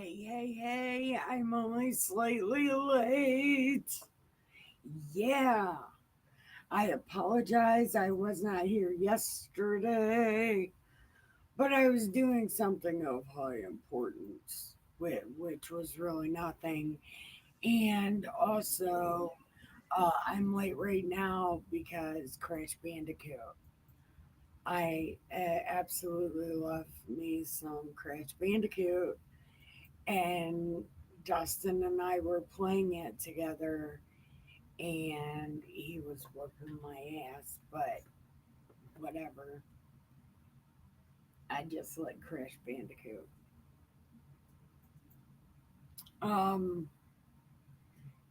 Hey, I'm only slightly late. Yeah, I apologize. I was not here yesterday, but I was doing something of high importance, which was really nothing. And also, I'm late right now because Crash Bandicoot. I absolutely love me some Crash Bandicoot, and Dustin and I were playing it together, and he was whooping my ass, but whatever. I just like Crash Bandicoot. Um,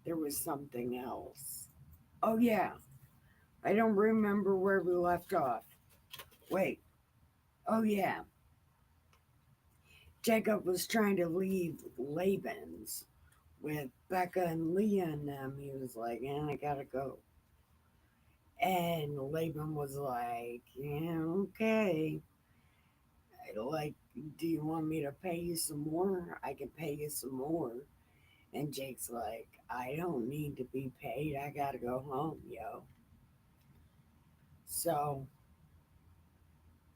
there was something else. Oh yeah, I don't remember where we left off. Wait. Oh yeah, Jacob was trying to leave Laban's with Becca and Leah and them. He was like, I gotta go. And Laban was like, yeah, okay. Like, do you want me to pay you some more? I can pay you some more. And Jake's like, I don't need to be paid. I gotta go home, yo. So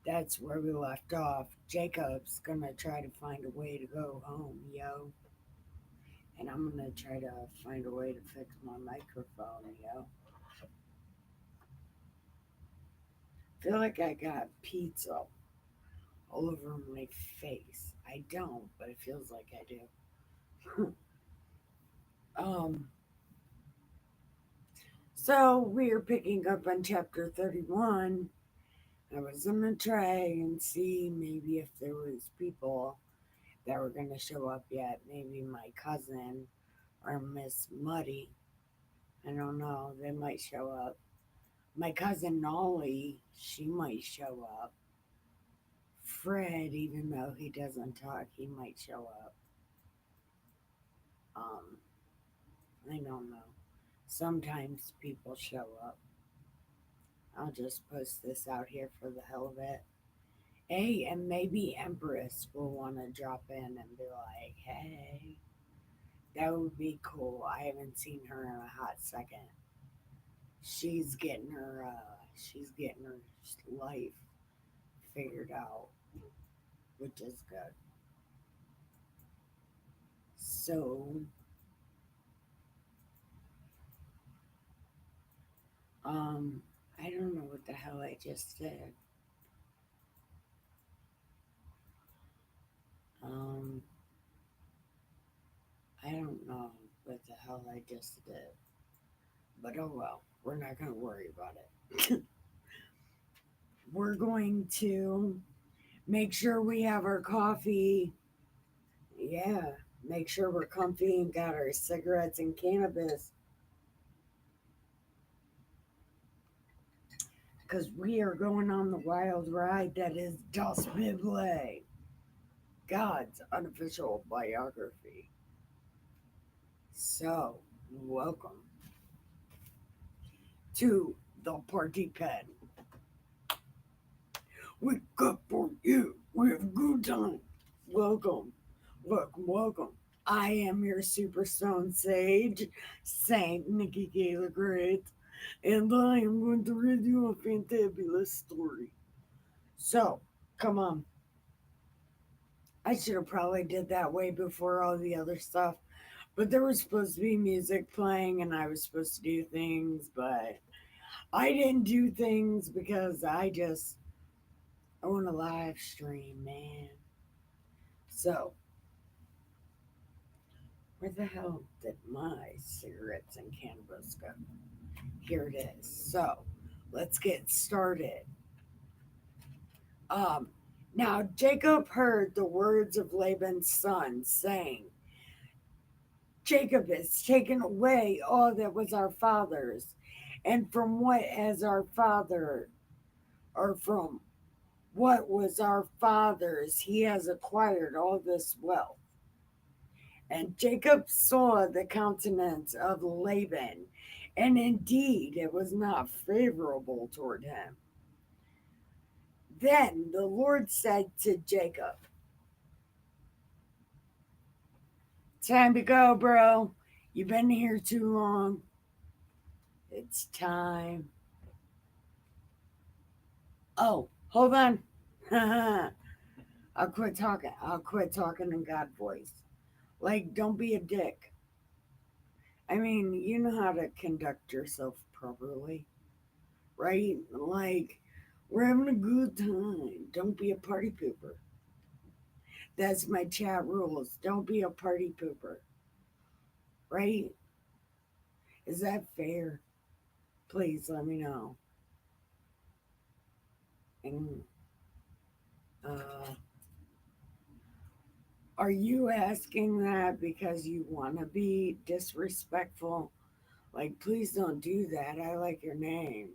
that's where we left off. Jacob's gonna try to find a way to go home, yo. And I'm gonna try to find a way to fix my microphone, yo. Feel like I got pizza all over my face. I don't, but it feels like I do. um, so we're picking up on chapter 31. I was gonna try and see maybe if there was people that were gonna show up yet. Maybe my cousin or Miss Muddy. I don't know. They might show up. My cousin Nolly, she might show up. Fred, even though he doesn't talk, he might show up. Um, I don't know. Sometimes people show up. I'll just post this out here for the hell of it. Hey, and maybe Empress will want to drop in and be like, hey, that would be cool. I haven't seen her in a hot second. She's getting her life figured out, which is good. So, um, I don't know what the hell I just did. Um, I don't know what the hell I just did. But oh well, we're not going to worry about it. We're going to make sure we have our coffee. Yeah, make sure we're comfy and got our cigarettes and cannabis because we are going on the wild ride that is Das Bible, God's unofficial biography. So, welcome to the party pen. We cook for you. We have a good time. Welcome, welcome. I am your Superstone Sage, Saint Nikki Gala Great, and I am going to read you a fantabulous story. So, come on. I should have probably did that way before all the other stuff. But there was supposed to be music playing and I was supposed to do things, but I didn't do things because I want a live stream, man. So, where the hell did my cigarettes and cannabis go? Here it is. So, let's get started. Um, Now Jacob heard the words of Laban's son saying, Jacob has taken away all that was our father's, and from what as our father, or from what was our father's, he has acquired all this wealth. And Jacob saw the countenance of Laban, and indeed it was not favorable toward him. Then the Lord said to Jacob, Time to go, bro. You've been here too long. It's time. Oh, hold on. I'll quit talking. I'll quit talking in God voice. Like, don't be a dick. I mean, you know how to conduct yourself properly, right? Like, we're having a good time. Don't be a party pooper. That's my chat rules. Don't be a party pooper, right? Is that fair? Please let me know. And uh, are you asking that because you want to be disrespectful? Like, please don't do that. I like your name.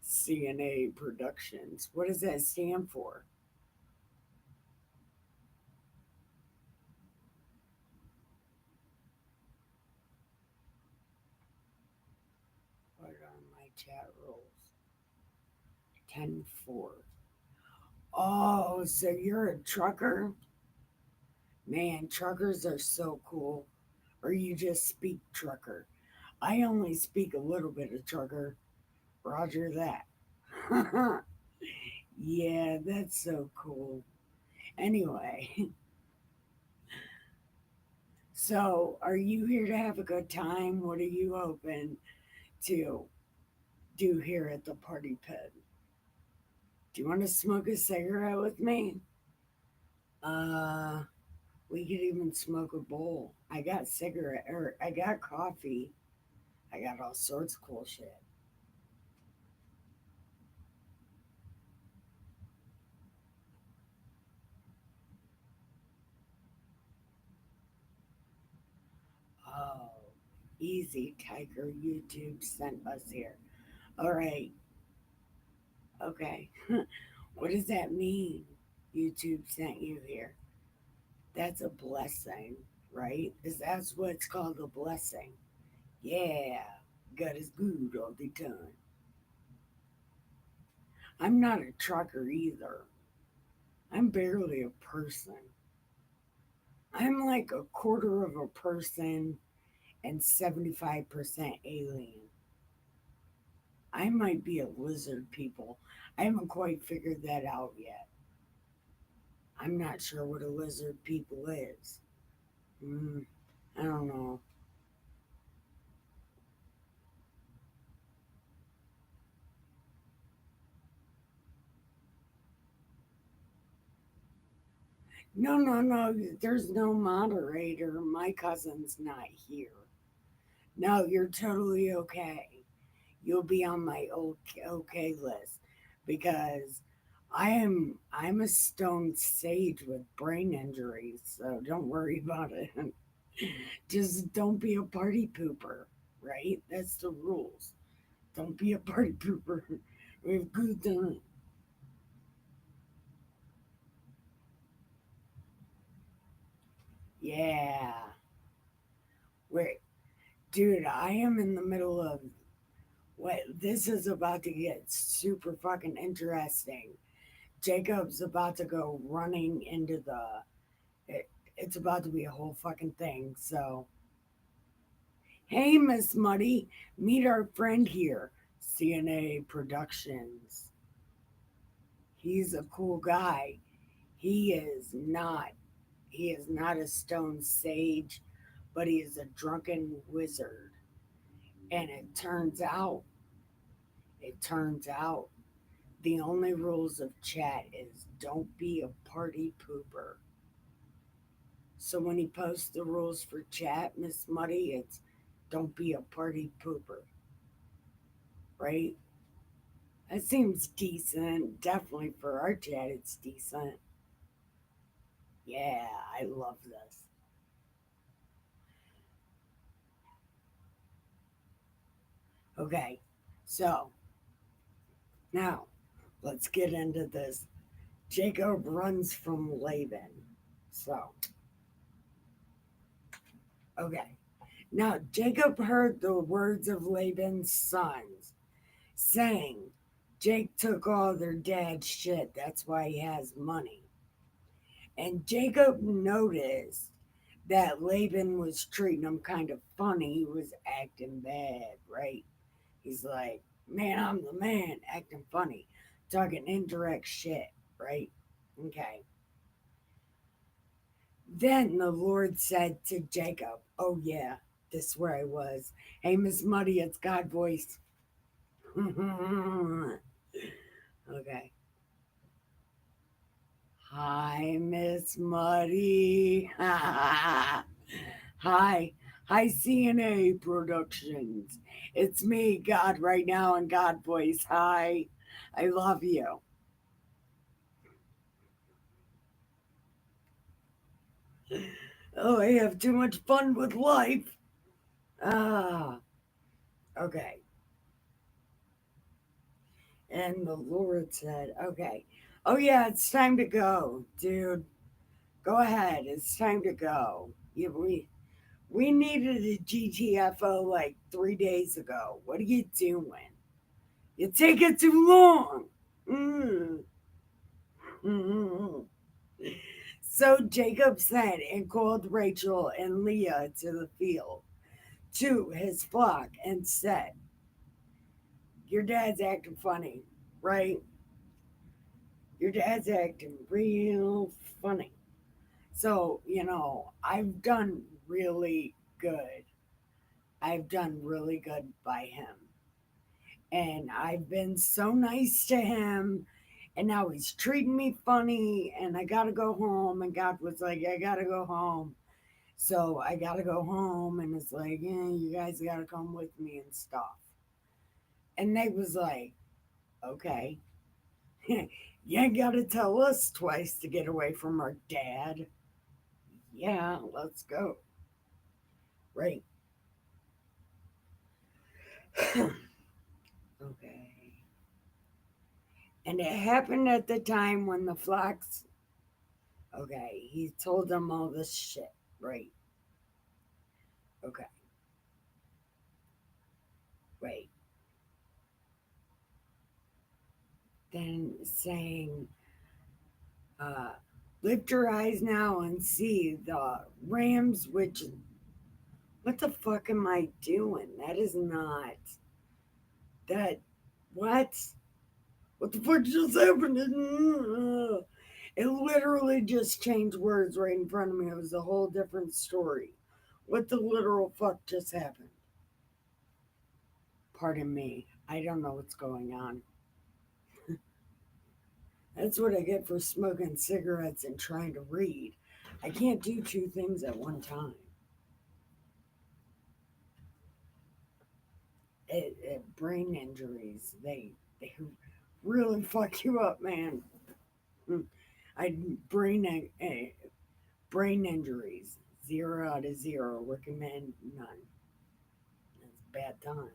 CNA Productions. What does that stand for? What are my chat rules? 10-4. Oh, so you're a trucker? Man, truckers are so cool. Or you just speak trucker. I only speak a little bit of trucker. Roger that. Yeah, that's so cool. Anyway, so are you here to have a good time? What are you hoping to do here at the party pit? Do you want to smoke a cigarette with me? Uh, we could even smoke a bowl. I got cigarette or I got coffee. I got all sorts of cool shit. Oh, easy, Tiger. YouTube sent us here. All right. Okay. What does that mean? YouTube sent you here. That's a blessing, right? Is that's what's called a blessing? Yeah. God is good all the time. I'm not a trucker either. I'm barely a person. I'm like a quarter of a person and 75% alien. I might be a lizard people. I haven't quite figured that out yet. I'm not sure what a lizard people is. Mm, I don't know. No, no, no. There's no moderator. My cousin's not here. No, you're totally okay. You'll be on my okay list because I'm a stone sage with brain injuries, so don't worry about it. Just don't be a party pooper, right? That's the rules. Don't be a party pooper. We have good time. Yeah. Wait, dude, I am in the middle of what this is about to get super fucking interesting. Jacob's about to go running into it's about to be a whole fucking thing. So, hey, Miss Muddy, meet our friend here, CNA Productions. He's a cool guy. He is not. He is not a stone sage, but he is a drunken wizard. And it turns out, the only rules of chat is don't be a party pooper. So when he posts the rules for chat, Miss Muddy, it's don't be a party pooper, right? That seems decent. Definitely for our chat, it's decent. Yeah, I love this. Okay, so now let's get into this. Jacob runs from Laban. So, okay. Now Jacob heard the words of Laban's sons saying, Jake took all their dad's shit. That's why he has money. And Jacob noticed that Laban was treating him kind of funny. He was acting bad, right? He's like, man, I'm the man, acting funny, talking indirect shit, right? Okay. Then the Lord said to Jacob, oh, yeah, this is where I was. Hey, Miss Muddy, it's God voice. Okay. Hi, Miss Muddy. Hi. Hi, CNA Productions. It's me, God, right now, in God voice. Hi. I love you. Oh, I have too much fun with life. Ah, okay. And the Lord said, okay. Oh, yeah, it's time to go, dude. Go ahead. It's time to go. We needed a GTFO like 3 days ago. What are you doing? You take it too long. Mm. Mm. So Jacob sent and called Rachel and Leah to the field to his flock and said, your dad's acting funny, right? Your dad's acting real funny. So, I've done really good. I've done really good by him. And I've been so nice to him. And now he's treating me funny. And I got to go home. And God was like, I got to go home. So I got to go home. And it's like, yeah, you guys got to come with me and stuff. And they was like, okay. You ain't got to tell us twice to get away from our dad. Yeah, let's go. Right. Okay. And it happened at the time when the flocks. Okay, he told them all this shit. Right. Okay. Right. Then saying, uh, lift your eyes now and see the rams which. What the fuck am I doing? That is not. That. What? What the fuck just happened? It literally just changed words right in front of me. It was a whole different story. What the literal fuck just happened? Pardon me. I don't know what's going on. That's what I get for smoking cigarettes and trying to read. I can't do two things at one time. Brain injuries, they really fuck you up, man. Mm. I brain injuries, 0 out of 0. Recommend none. It's a bad time.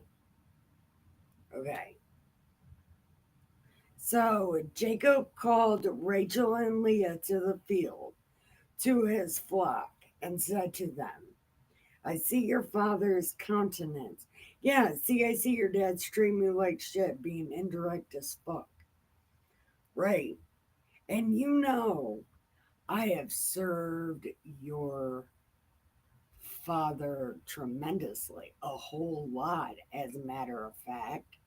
Okay. So Jacob called Rachel and Leah to the field to his flock and said to them, I see your father's countenance. Yeah, see, I see your dad's treating me like shit, being indirect as fuck. Right. And I have served your father tremendously, a whole lot, as a matter of fact.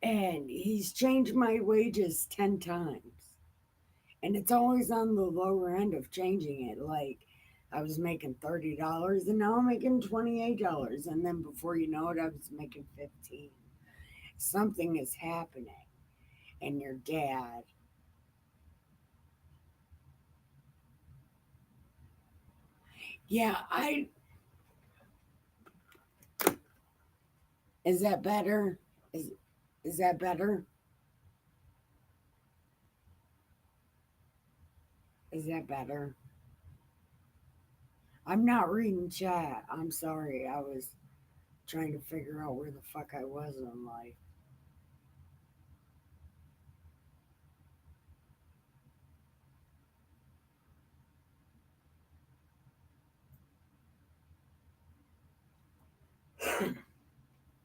And he's changed my wages 10 times. And it's always on the lower end of changing it. Like, I was making $30 and now I'm making $28. And then before you know it, I was making 15. Something is happening. And your dad, yeah, is that better? Is, is that better? Is that better? I'm not reading chat. I'm sorry. I was trying to figure out where the fuck I was in life.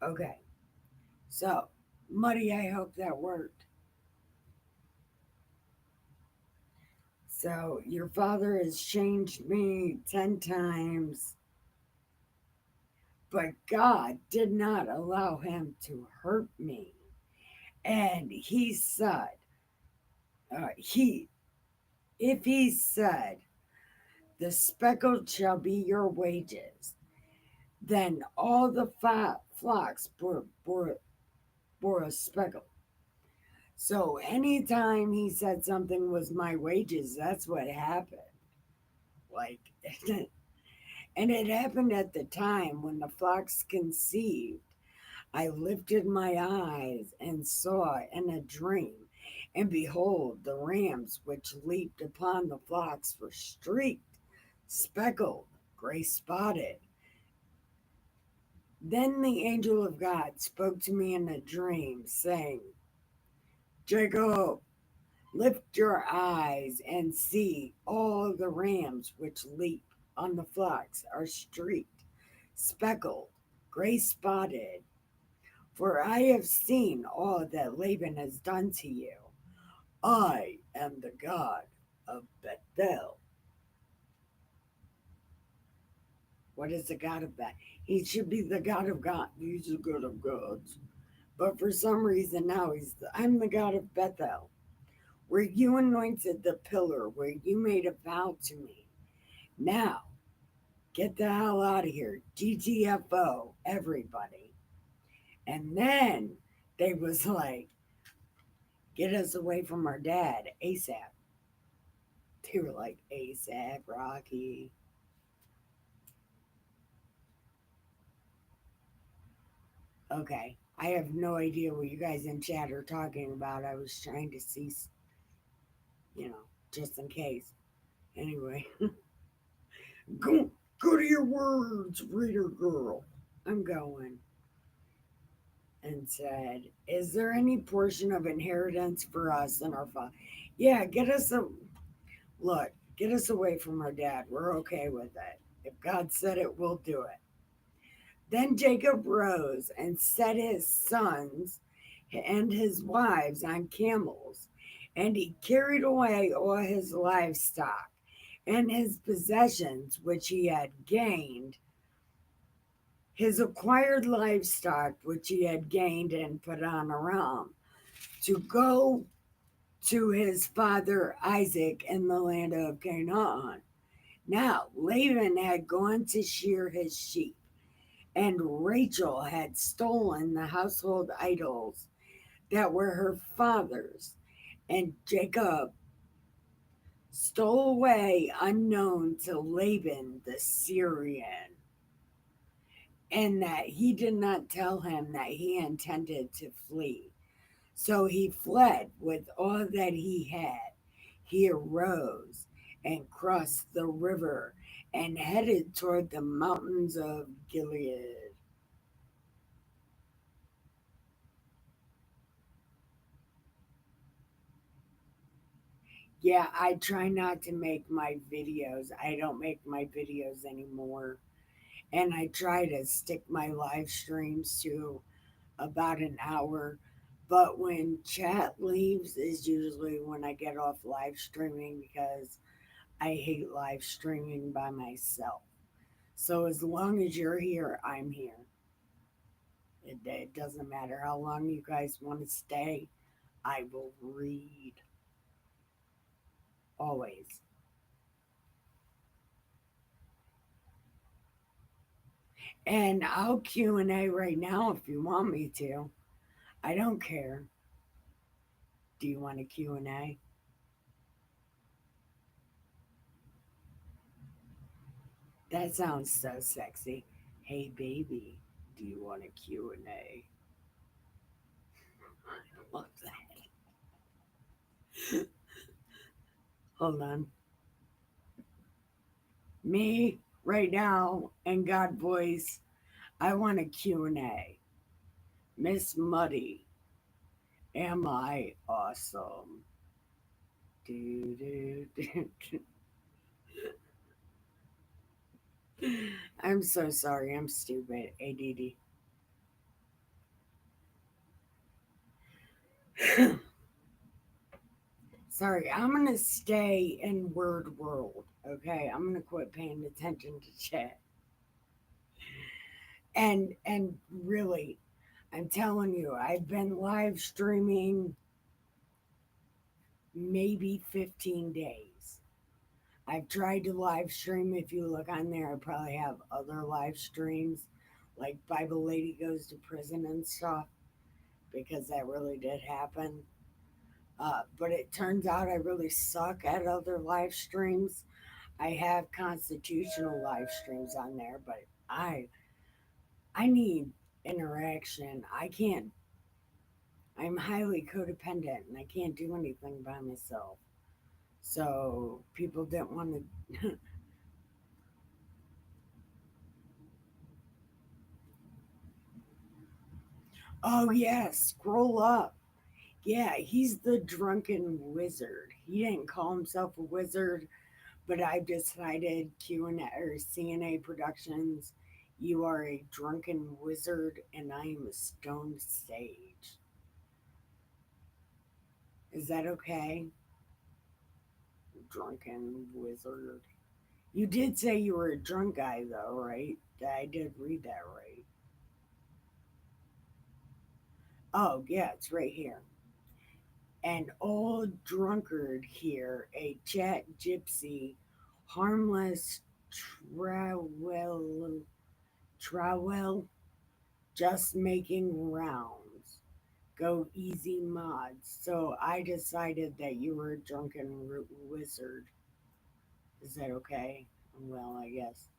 Okay. So, Muddy, I hope that worked. So your father has changed me 10 times, but God did not allow him to hurt me. And he said, he if he said, the speckled shall be your wages, then all the flocks bore a speckle. So anytime he said something was my wages, that's what happened. Like, and it happened at the time when the flocks conceived. I lifted my eyes and saw in a dream, and behold, the rams which leaped upon the flocks were streaked, speckled, gray spotted. Then the angel of God spoke to me in a dream, saying, Jacob, lift your eyes and see all the rams which leap on the flocks are streaked, speckled, gray spotted. For I have seen all that Laban has done to you. I am the God of Bethel. What is the God of Bethel? He should be the God of God. He's the God of gods. But for some reason now I'm the God of Bethel, where you anointed the pillar, where you made a vow to me. Now, get the hell out of here. GTFO, everybody. And then they was like, get us away from our dad, ASAP. They were like, ASAP, Rocky. Okay. I have no idea what you guys in chat are talking about. I was trying to see, just in case. Anyway, go to your words, reader girl. I'm going. And said, is there any portion of inheritance for us and our father? Yeah, look, get us away from our dad. We're okay with it. If God said it, we'll do it. Then Jacob rose and set his sons and his wives on camels, and he carried away all his livestock and his possessions which he had gained, his acquired livestock which he had gained and put on Aram, to go to his father Isaac in the land of Canaan. Now Laban had gone to shear his sheep, and Rachel had stolen the household idols that were her father's, and Jacob stole away unknown to Laban the Syrian, and that he did not tell him that he intended to flee. So he fled with all that he had. He arose and crossed the river and headed toward the mountains of Gilead. Yeah, I try not to make my videos. I don't make my videos anymore. And I try to stick my live streams to about an hour. But when chat leaves is usually when I get off live streaming because I hate live streaming by myself. So as long as you're here, I'm here. It doesn't matter how long you guys want to stay. I will read always. And I'll Q&A right now if you want me to. I don't care. Do you want a Q&A? That sounds so sexy. Hey baby, do you want a Q&A? I love that. Hold on. Me right now and God voice, I want a Q&A. Miss Muddy, am I awesome? Do, do, do. I'm so sorry. I'm stupid. ADD. Sorry, I'm gonna stay in word world. Okay, I'm gonna quit paying attention to chat. And really, I'm telling you, I've been live streaming maybe 15 days. I've tried to live stream. If you look on there, I probably have other live streams like Bible Lady Goes to Prison and stuff because that really did happen. But it turns out I really suck at other live streams. I have constitutional live streams on there, but I need interaction. I can't. I'm highly codependent and I can't do anything by myself. So people didn't want to. Oh yeah, scroll up. Yeah, he's the drunken wizard. He didn't call himself a wizard, but I've decided Q&A or CNA Productions, you are a drunken wizard and I am a stoned sage. Is that okay? Drunken wizard. You did say you were a drunk guy though, right? I did read that right. Oh, yeah, it's right here. An old drunkard here, a chat gypsy, harmless trowel, just making rounds. Go easy mods. So I decided that you were a drunken wizard. Is that okay? Well, I guess.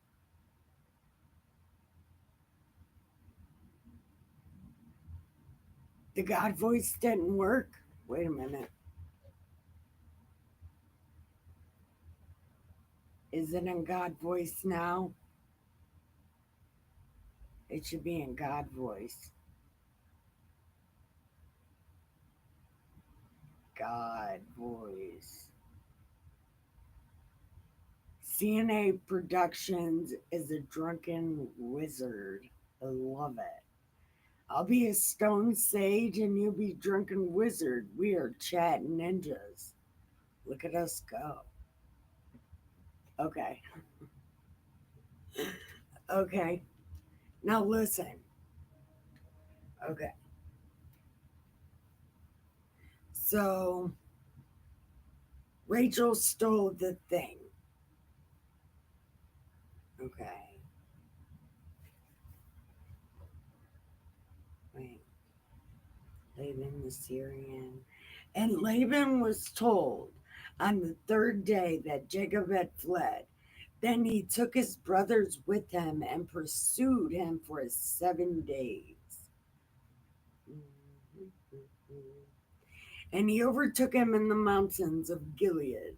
The God voice didn't work. Wait a minute. Is it in God voice now? It should be in God voice. God voice. CNA Productions is a drunken wizard. I love it. I'll be a stone sage and you'll be drunken wizard. We are chat ninjas. Look at us go. Okay. Okay. Now listen. Okay. So Rachel stole the thing. Okay. Wait. Laban the Syrian. And Laban was told on the third day that Jacob had fled. Then he took his brothers with him and pursued him for 7 days. And he overtook him in the mountains of Gilead.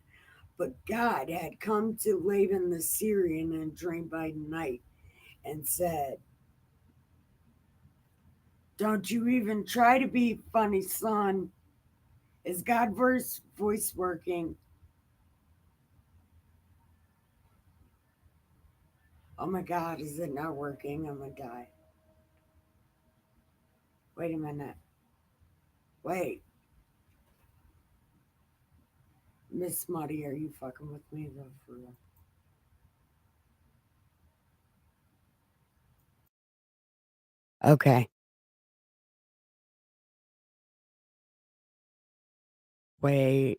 But God had come to Laban the Syrian in a dream by night and said, don't you even try to be funny, son. Is God voice working? Oh my God, is it not working? I'm gonna die. Wait a minute. Wait, Miss Smutty, are you fucking with me though for real? Okay, wait.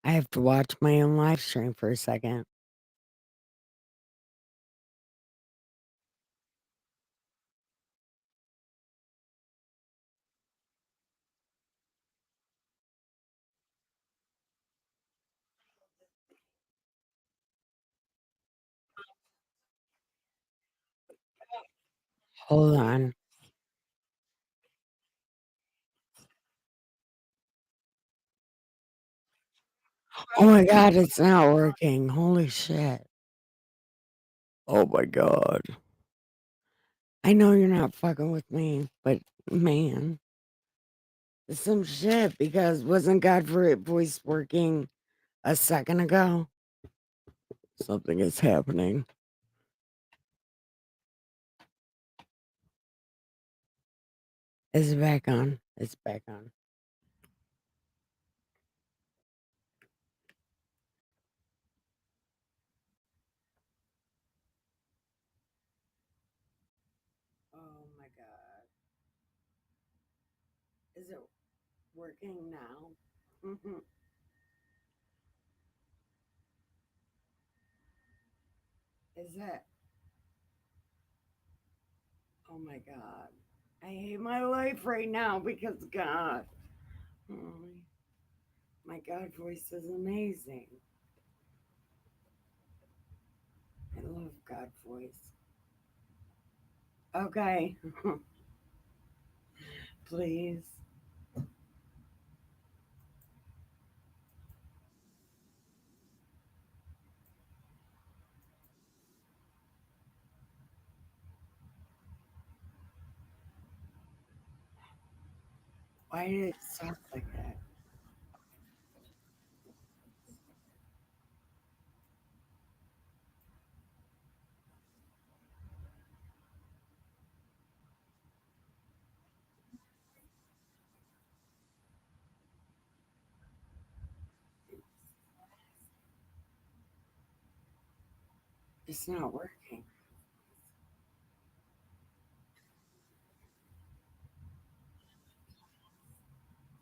I have to watch my own live stream for a second. Hold on. Oh my God, it's not working. Holy shit. Oh my God. I know you're not fucking with me, but man, it's some shit because wasn't God voice working a second ago? Something is happening. It's back on. It's back on. Is it working now? Mhm. Is it? Oh my God. I hate my life right now because God. Oh, my God voice is amazing. I love God voice. Okay, please. Why did it sound like that? It's not working.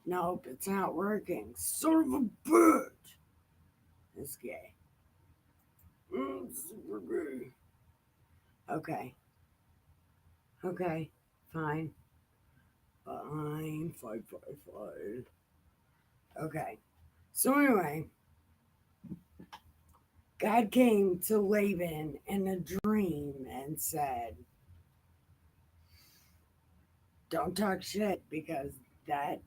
Nope, it's not working. Son of a bitch. It's gay. Super gay. Okay, okay, fine. Fine, fine, fine, fine. Okay. So anyway, God came to Laban in a dream and said, "Don't talk shit because that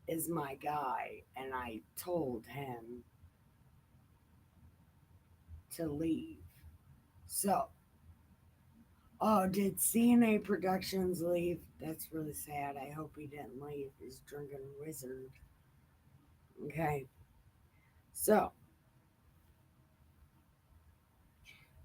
is my guy." And I told him to leave. So, oh, did CNA Productions leave? That's really sad. I hope he didn't leave. He's drinking wizard. Okay. So,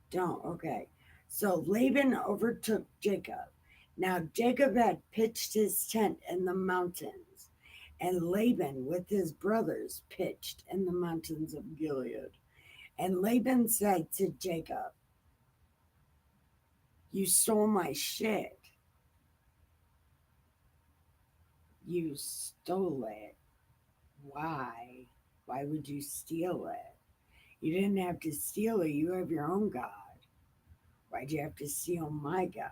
don't. Okay. So Laban overtook Jacob. Now Jacob had pitched his tent in the mountains, and Laban with his brothers pitched in the mountains of Gilead. And Laban said to Jacob, "You stole my shit. You stole it. Why? Why would you steal it? You didn't have to steal it. You have your own God. Why'd you have to steal my God?"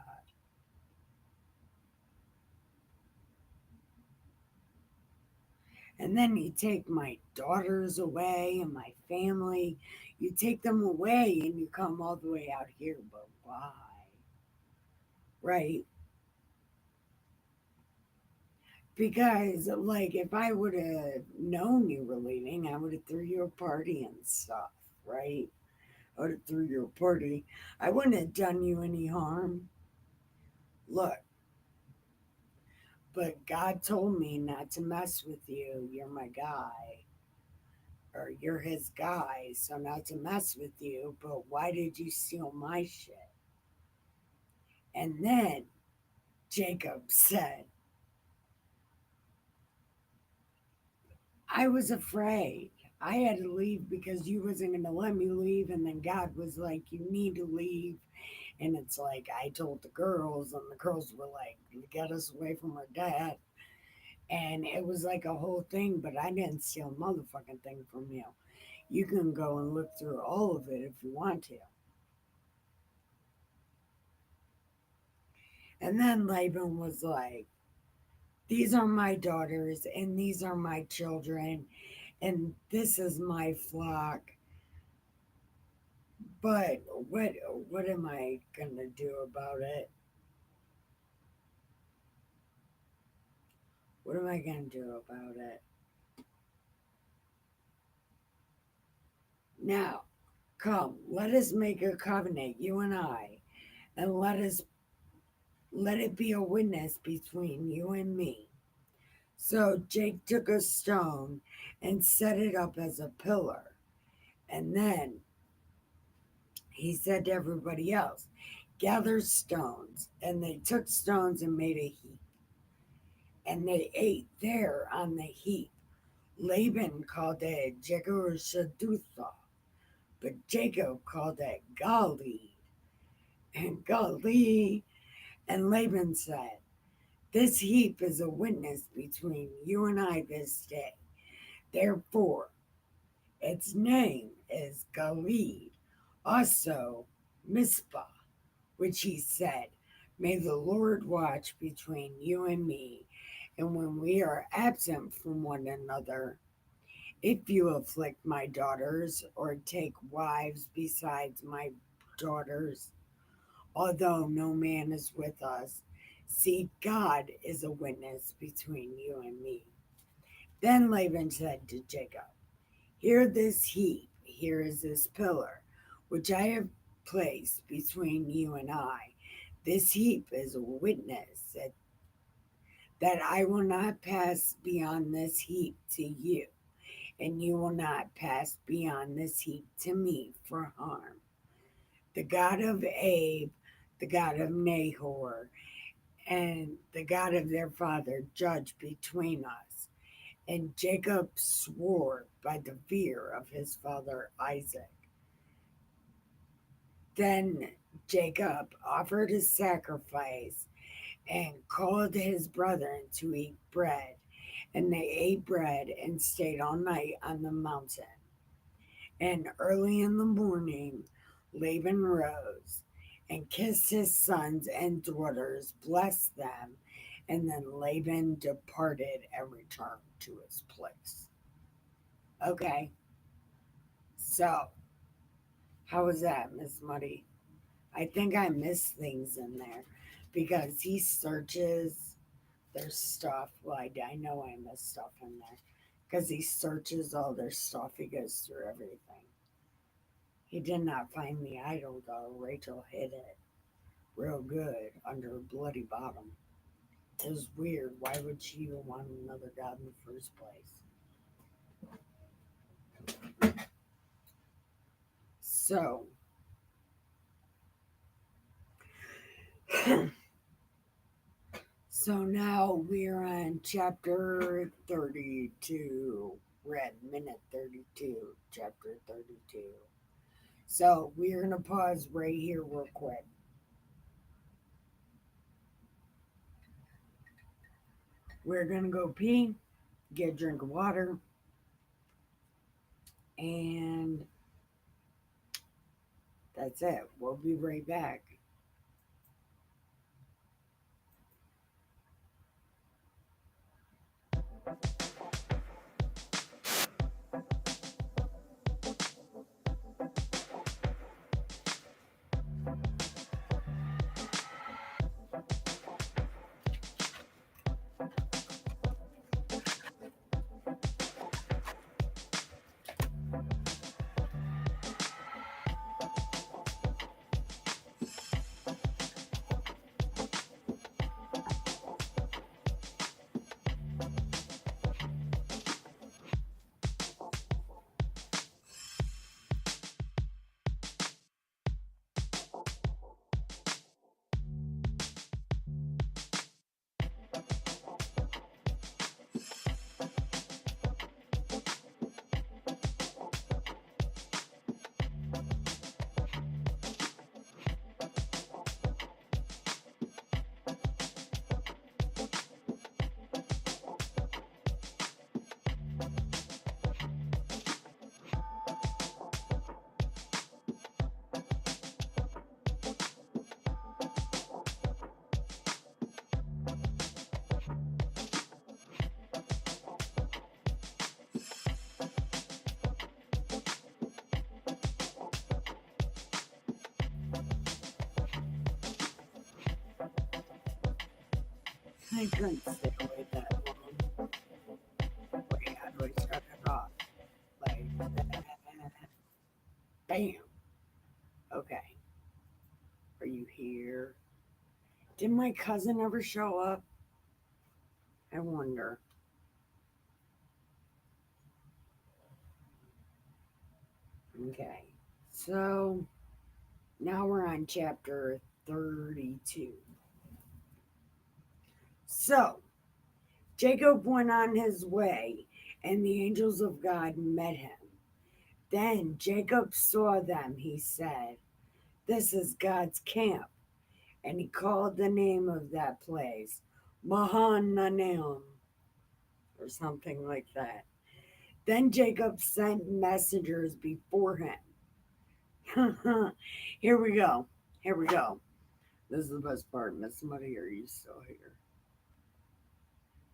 And then you take my daughters away and my family. You take them away and you come all the way out here. But why? Right? Because, like, if I would have known you were leaving, I would have threw you a party and stuff, right? I would have threw you a party. I wouldn't have done you any harm. Look, but God told me not to mess with you. You're my guy, or you're his guy, so not to mess with you. But why did you steal my shit? And then Jacob said, I was afraid. I had to leave because you wasn't going to let me leave. And then God was like, you need to leave. And it's like, I told the girls, and the girls were like, get us away from our dad. And it was like a whole thing, but I didn't steal a motherfucking thing from you. You can go and look through all of it if you want to. And then Laban was like, these are my daughters, and these are my children, and this is my flock. But what am I gonna do about it? What am I gonna do about it? Now, come, let us make a covenant, you and I, and let it be a witness between you and me. So Jake took a stone and set it up as a pillar. And then he said to everybody else, gather stones. And they took stones and made a heap. And they ate there on the heap. Laban called it Jegarshadutha, but Jacob called it Gali. And Gali, and Laban said, This heap is a witness between you and I this day. Therefore, its name is Galeed, also Mizpah, which he said, may the Lord watch between you and me, and when we are absent from one another, if you afflict my daughters or take wives besides my daughters, although no man is with us, see, God is a witness between you and me. Then Laban said to Jacob, hear this heap, here is this pillar, which I have placed between you and I. This heap is a witness that I will not pass beyond this heap to you, and you will not pass beyond this heap to me for harm. The God of Abe, the God of Nahor, and the God of their father judge between us. And Jacob swore by the fear of his father Isaac. Then Jacob offered a sacrifice and called his brethren to eat bread. And they ate bread and stayed all night on the mountain. And early in the morning, Laban rose and kissed his sons and daughters, blessed them, and then Laban departed and returned to his place. Okay, so how was that, Miss Muddy? I think I missed things in there because he searches their stuff. Well, I know I missed stuff in there because he searches all their stuff. He goes through everything. He did not find the idol though. Rachel hid it real good under her bloody bottom. It was weird. Why would she even want another god in the first place? So, so now we're on chapter 32. We're at minute 32, chapter 32. So we're going to pause right here real quick. We're going to go pee, get a drink of water, and that's it. We'll be right back. I couldn't stay away that long. Wait, how do I start it off? Like, bam. Okay. Are you here? Did my cousin ever show up? I wonder. Okay. So now we're on chapter 32. So Jacob went on his way, and the angels of God met him. Then Jacob saw them, he said, this is God's camp. And he called the name of that place Mahanaim, or something like that. Then Jacob sent messengers before him. Here we go. Here we go. This is the best part. Miss Muddy, are you still here?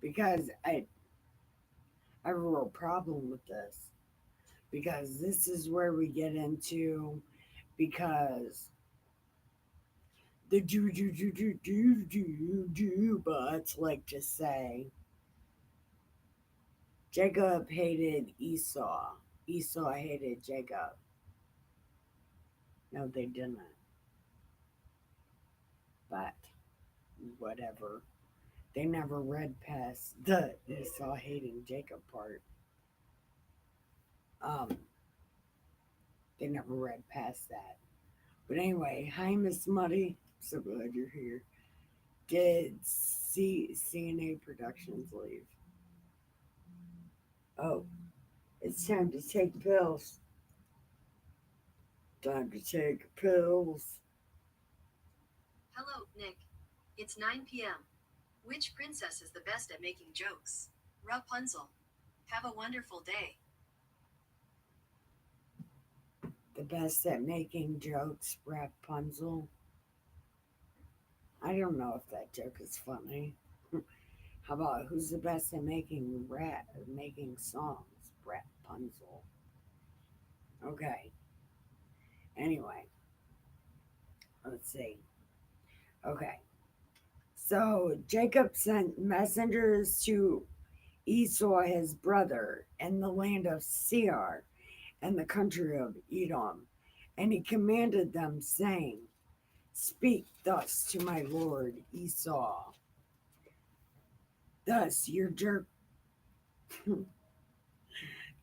Because I have a real problem with this. Because this is where we get into because the Jew bots like to say Jacob hated Esau. Esau hated Jacob. No, they didn't. But whatever. They never read past the Esau hating Jacob part. Um, they never read past that. But anyway, hi Miss Muddy. So glad you're here. Did CNA Productions leave? Oh, it's time to take pills. Time to take pills. Hello, Nick. It's 9 p.m. Which princess is the best at making jokes? Rapunzel. Have a wonderful day. The best at making jokes, Rapunzel. I don't know if that joke is funny. How about who's the best at making songs? Rapunzel. Okay. Anyway, let's see. Okay. So Jacob sent messengers to Esau his brother in the land of Seir and the country of Edom, and he commanded them, saying, Speak thus to my lord Esau. Thus your jerk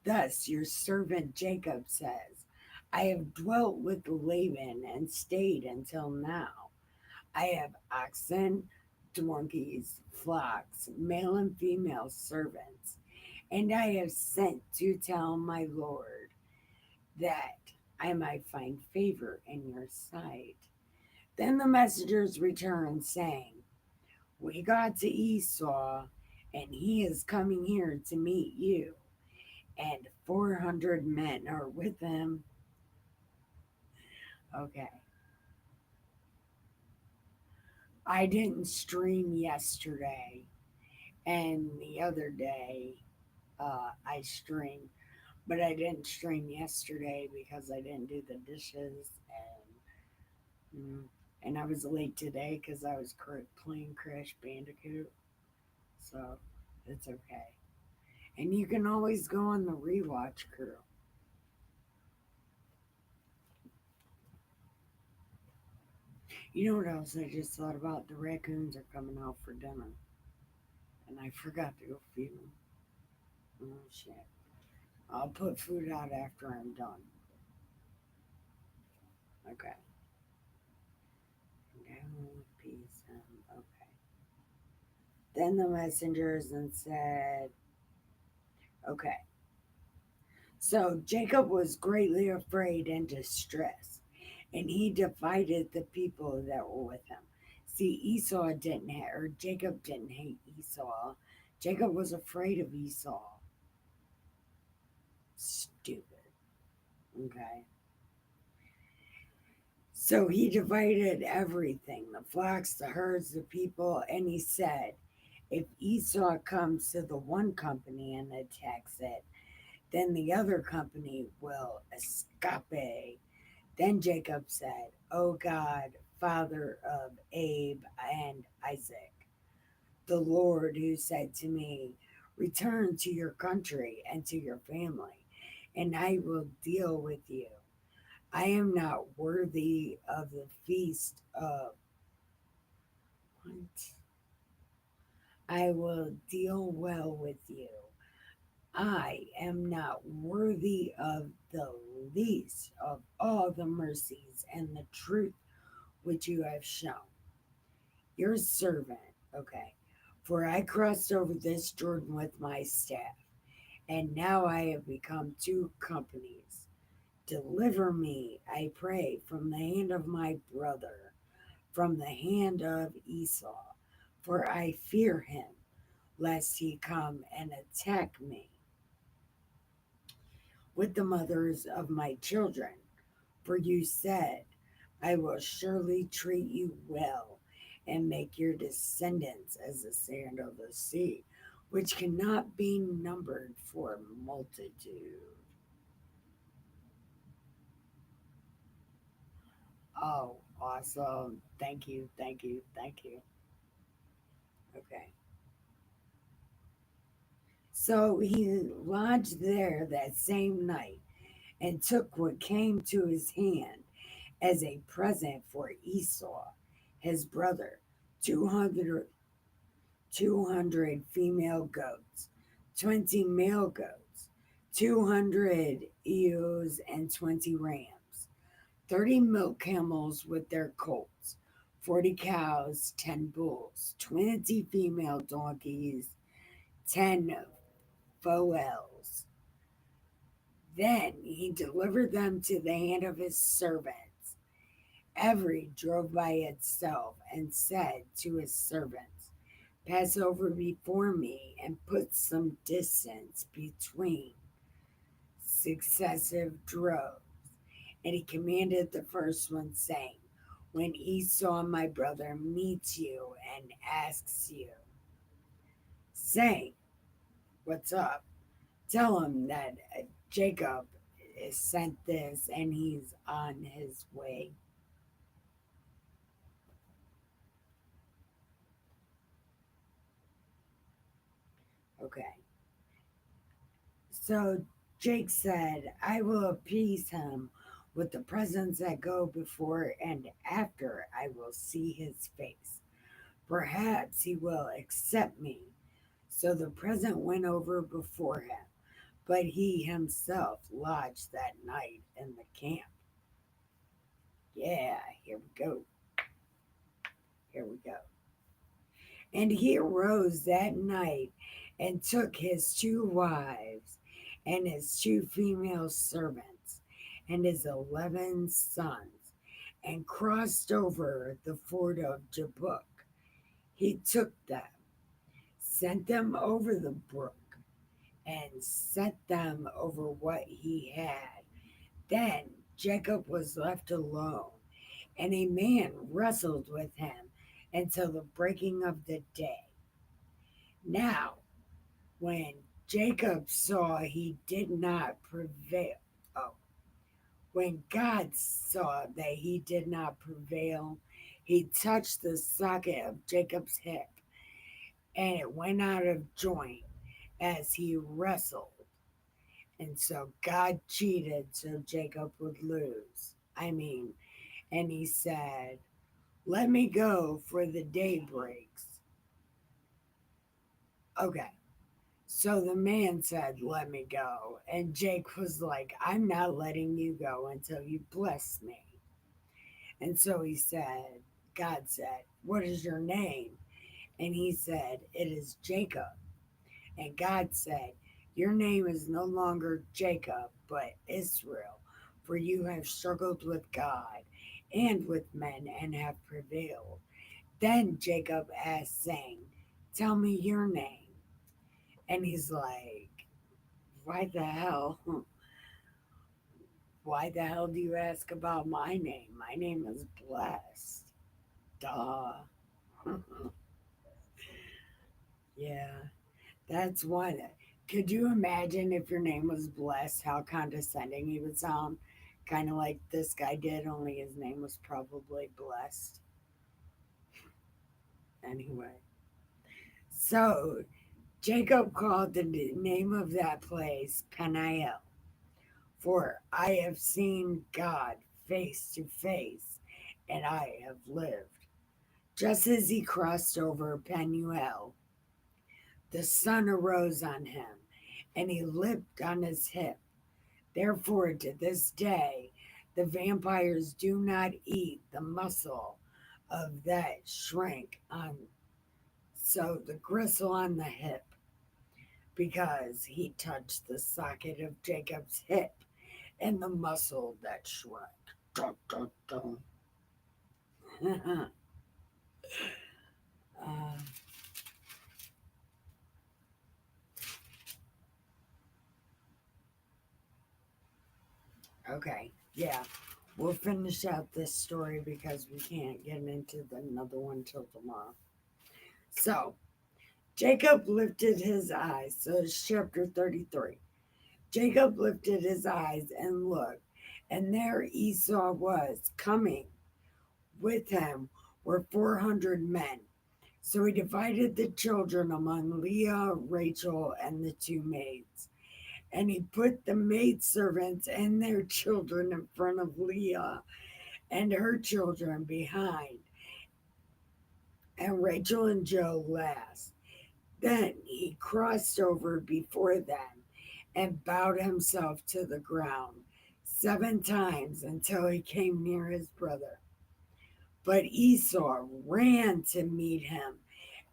Thus your servant Jacob says, I have dwelt with Laban and stayed until now. I have oxen, donkeys, flocks, male and female servants, and I have sent to tell my Lord that I might find favor in your sight. Then the messengers returned, saying, We got to Esau, and he is coming here to meet you, and 400 men are with him. Okay. I didn't stream yesterday, and the other day I streamed, but I didn't stream yesterday because I didn't do the dishes, and I was late today because I was playing Crash Bandicoot, so it's okay. And you can always go on the rewatch crew. You know what else I just thought about? The raccoons are coming out for dinner, and I forgot to go feed them. Oh shit! I'll put food out after I'm done. Okay. Down peace. Okay. Then the messengers and said, okay. So Jacob was greatly afraid and distressed, and he divided the people that were with him. See, Esau didn't hate, or Jacob didn't hate Esau. Jacob was afraid of Esau. Stupid. Okay. So he divided everything, the flocks, the herds, the people, and he said, if Esau comes to the one company and attacks it, then the other company will escape. Then Jacob said, O God, Father of Abe and Isaac, the Lord who said to me, return to your country and to your family, and I will deal with you. I am not worthy of the feast of what? I will deal well with you. I am not worthy of the least of all the mercies and the truth which you have shown. Your servant, okay. For I crossed over this Jordan with my staff, and now I have become two companies. Deliver me, I pray, from the hand of my brother, from the hand of Esau. for I fear him, lest he come and attack me with the mothers of my children. For you said, I will surely treat you well and make your descendants as the sand of the sea, which cannot be numbered for multitude. Oh, awesome. Thank you, thank you, thank you. Okay. So he lodged there that same night and took what came to his hand as a present for Esau, his brother, 200, 200 female goats, 20 male goats, 200 ewes, and 20 rams, 30 milk camels with their colts, 40 cows, 10 bulls, 20 female donkeys, 10 foals. Then he delivered them to the hand of his servants. Every drove by itself and said to his servants, pass over before me and put some distance between successive droves. And he commanded the first one, saying, when Esau, my brother, meets you and asks you, saying, what's up? Tell him that Jacob is sent this and he's on his way. Okay. So Jake said, I will appease him with the presents that go before and after I will see his face. Perhaps he will accept me. So the present went over before him, but he himself lodged that night in the camp. Yeah, here we go. Here we go. And he arose that night and took his 2 wives and his 2 female servants and his 11 sons and crossed over the ford of Jabbok. He took them, sent them over the brook, and set them over what he had. Then Jacob was left alone, and a man wrestled with him until the breaking of the day. Now, when Jacob saw he did not prevail, oh, when God saw that he did not prevail, he touched the socket of Jacob's hip, and it went out of joint as he wrestled. And so God cheated so Jacob would lose. And he said, let me go for the day breaks. Okay. So the man said, let me go. And Jake was like, I'm not letting you go until you bless me. And so he said, God said, what is your name? And he said, it is Jacob. And God said, your name is no longer Jacob, but Israel, for you have struggled with God and with men and have prevailed. Then Jacob asked, saying, tell me your name. And he's like, why the hell? Why the hell do you ask about my name? My name is Blessed. Duh. Yeah, that's one. Could you imagine if your name was Blessed, how condescending he would sound? Kind of like this guy did, only his name was probably Blessed. Anyway, so Jacob called the name of that place Peniel, for I have seen God face to face, and I have lived. Just as he crossed over Penuel, the sun arose on him, and he leaped on his hip. Therefore, to this day, the vampires do not eat the muscle of that shrink on, so the gristle on the hip, because he touched the socket of Jacob's hip and the muscle that shrunk. Dun, dun, dun. uh, Okay, yeah. We'll finish out this story because we can't get into another one till tomorrow. So, Jacob lifted his eyes. So it's chapter 33. Jacob lifted his eyes and looked, and there Esau was coming. With him were 400 men. So he divided the children among Leah, Rachel, and the two maids. And he put the maidservants and their children in front of Leah and her children behind, and Rachel and Joe last. Then he crossed over before them and bowed himself to the ground 7 times until he came near his brother. But Esau ran to meet him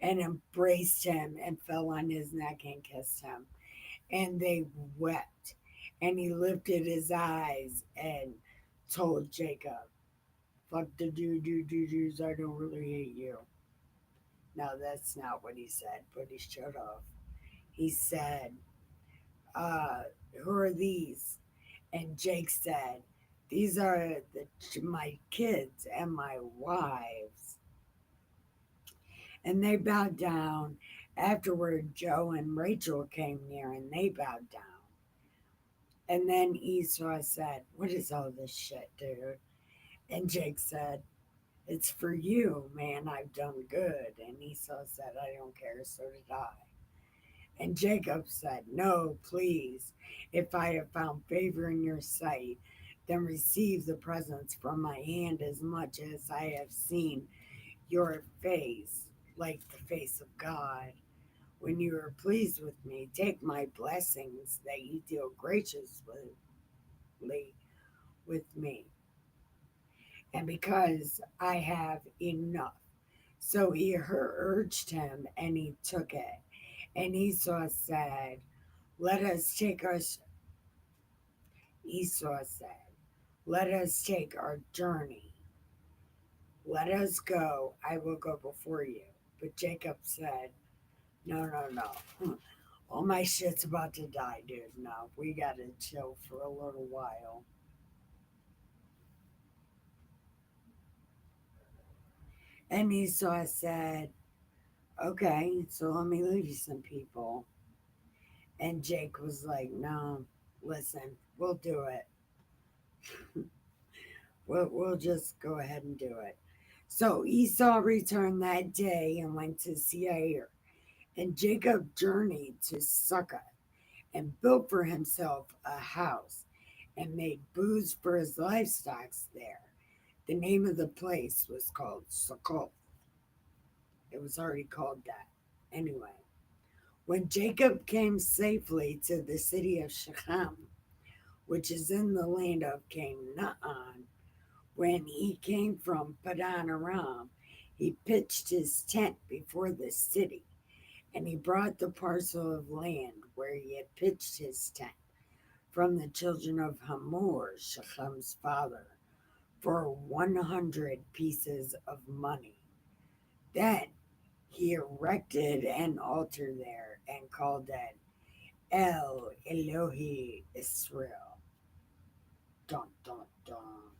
and embraced him and fell on his neck and kissed him. And they wept. And he lifted his eyes and told Jacob, "Fuck the Jews, I don't really hate you." No, that's not what he said, but he should have. He said, uh, "Who are these?" And Jake said, "These are my kids and my wives." And they bowed down. Afterward, Joe and Rachel came near and they bowed down. And then Esau said, "What is all this shit, dude?" And Jake said, "It's for you, man. I've done good." And Esau said, "I don't care. So did I." And Jacob said, "No, please. If I have found favor in your sight, then receive the presents from my hand as much as I have seen your face, like the face of God. When you are pleased with me, take my blessings that you deal graciously with me. And because I have enough." So he urged him, and he took it. And Esau said, "Let us take us," Esau said, "let us take our journey. Let us go. I will go before you." But Jacob said, "No, no, no. All my shit's about to die, dude. No, we gotta chill for a little while." And Esau said, "Okay, so let me leave you some people." And Jake was like, "No, listen, we'll do it. We'll just go ahead and do it." So Esau returned that day and went to Seir, and Jacob journeyed to Succoth and built for himself a house and made booths for his livestock there. The name of the place was called Succoth. It was already called that. Anyway, when Jacob came safely to the city of Shechem, which is in the land of Canaan, when he came from Padan Aram, he pitched his tent before the city, and he brought the parcel of land where he had pitched his tent from the children of Hamor, Shechem's father, for 100 pieces of money. Then he erected an altar there and called it El Elohi Israel. Dun, dun, dun.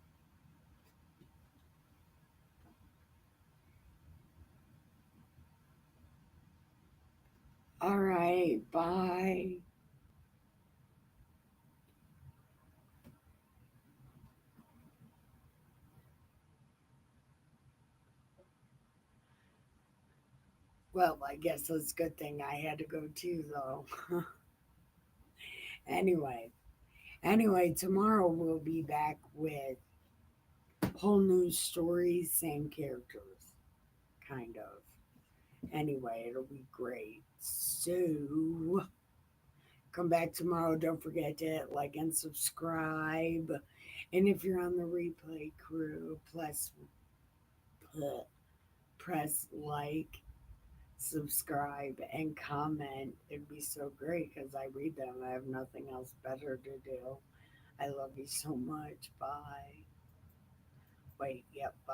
All right, bye. Well, I guess it's a good thing I had to go too, though. anyway, tomorrow we'll be back with whole new stories, same characters, kind of. Anyway, it'll be great. So, come back tomorrow. Don't forget to hit like and subscribe. And if you're on the replay crew, uh, press like, subscribe, and comment. It'd be so great because I read them. I have nothing else better to do. I love you so much. Bye. Wait, yep, bye.